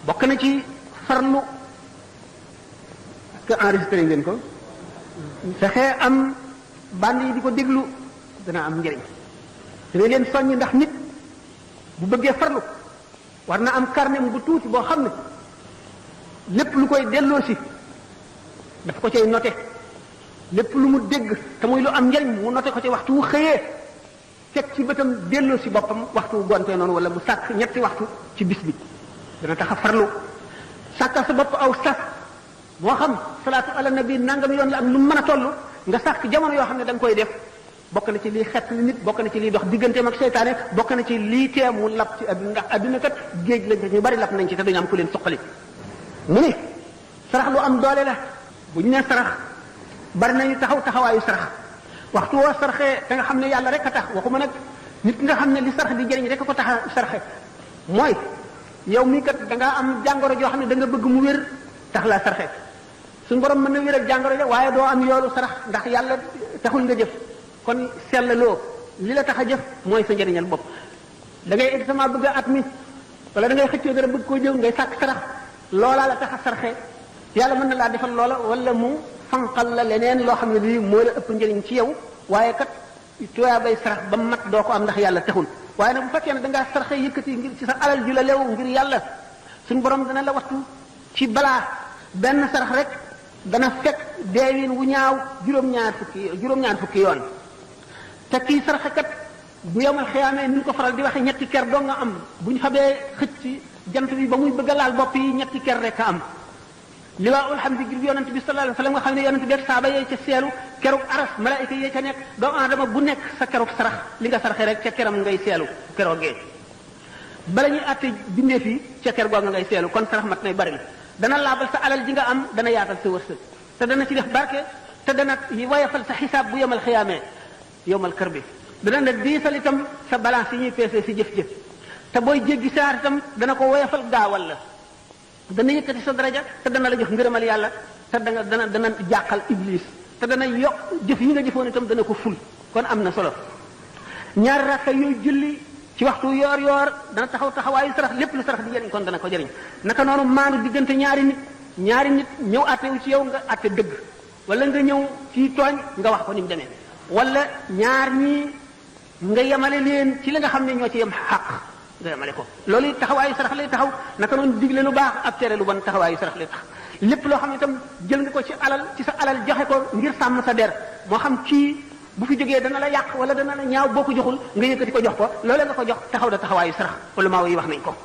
bokk na ci farlu que enregistré ngeen ko fexe am band yi di ko déglu dana am njëriñ dana leen soññ ndax nit bu bëggee farlu war na am carnet bu tuuti boo xam ne lépp lu koy delloo si daf ko cay noté lépp lu mu dégg te muy lu am njëriñ mu noté ko ci waxtu wu xëyee teg ci bëtam delloo si boppam waxtu wu gontee noonu wala mu sàkk ñetti waxtu ci bis bi dana tax a farlu sàkkal sa bopp aw sas moo xam salaatu ala nabi nangam yoon la ak nu mën a toll nga sàkk jamono yoo xam ne da nga koy def bokk na ci lii xett li nit bokk na ci lii dox digganteem ak seytaane bokk na ci lii tee mu lab ci adduna ndax adduna kat géej lañ ñu bari lab nañ ci te duñu am ku leen suqali mu ne sarax lu am doole la bu ñu nee sarax bari nañu taxawaayu sarax waxtu woo saraxee te nga xam ne yàlla rek a tax waxuma nag nit nga xam ne li sarax di jëriñ rek a ko tax a saraxe mooy yow mii kat da ngaa am jàngoro joo xam ne da nga bëgg mu wér tax laa saraxe suñu borom mën na wér ak jàngoro ja waaye doo am yoolu sarax ndax yàlla taxul nga jëf kon sellaloo li la tax a jëf mooy sa njëriñal bopp da ngay examen bëgg a at mi wala da ngay xëccoo dara bëgg koo jëw ngay sàkk sarax loolaa la tax a sarxe yàlla mën na laa defal loola wala mu fanqal la leneen loo xam ne lii moo la ëpp njëriñ ci yow waaye kat tuyaa bay sarax ba mat doo ko am ndax yàlla taxul waaye nag bu fekkee ne da ngaa sarxe yëkkati ngir ci sa alal ju la lew ngir yàlla suñu borom dana la wattu ci balaa benn sarax rek dana fekk deewin wu ñaaw juróom-ñaar fukki yoon te kii saraxekat bu yomal xiyaamee ni ñu ko faral di waxe ñetti ker doo nga am bu ñu xamee xëcc jant bi ba muy bëgg a laal bopp yi ñetti ker rek a am liwaa alhamdi ngir yonent bi sallallahu alayhi wasallam nga xam ne yonent bi ak saaba yee ca seelu kerug aras malaayika yee ca nekk doomu aadama bu nekk sa kerug sarax li nga saraxe rek ca keram ngay seelu keroogee bala ñuy àtte bindeef yi ca ker googa ngay seelu kon sarax mat nay bari dana laabal sa alal ji nga am dana yaatal sa wërsëg te dana ci def barke te dana woyafal sa xisaab bu yomal xiyaamee yomal kër bi dana la diisal itam sa balance yi ñuy peese si jëf-jëf te booy jéggi saar itam dana ko woyafal gaawal la dana yëkkati sa daraja te dana la jox ngërëmal yàlla te dana jàqal iblis te dana yokk jëf yi nga jëfoon itam dana ko ful kon am na solo ñaari rakka yooyu julli ci waxtu yoor yoor dana taxawaayu sarax lépp lu sarax di jëriñ kon dana ko jëriñ naka noonu maandu diggante ñaari nit ñëw àttewu ci yow nga àtte dëgg wala nga ñëw ci tooñ nga wax ko ni mu demee wala ñaar ñii nga yemale leen ci li nga xam ne ñoo ci yem xaq nga yemale ko loolu it taxawaayu sarax lay taxaw naka noonu digle lu baax ak tere lu bon taxawaayu sarax lay tax lépp loo xam ne itam jël nga ko ci sa alal joxe ko ngir sàmm sa der moo xam kii bu fi jógee dana la yàq wala dana la ñaaw boo ko joxul nga yëkkati ko jox ko loolee nga ko jox taxaw da taxawaayu sarax wala maa yi wax nañ ko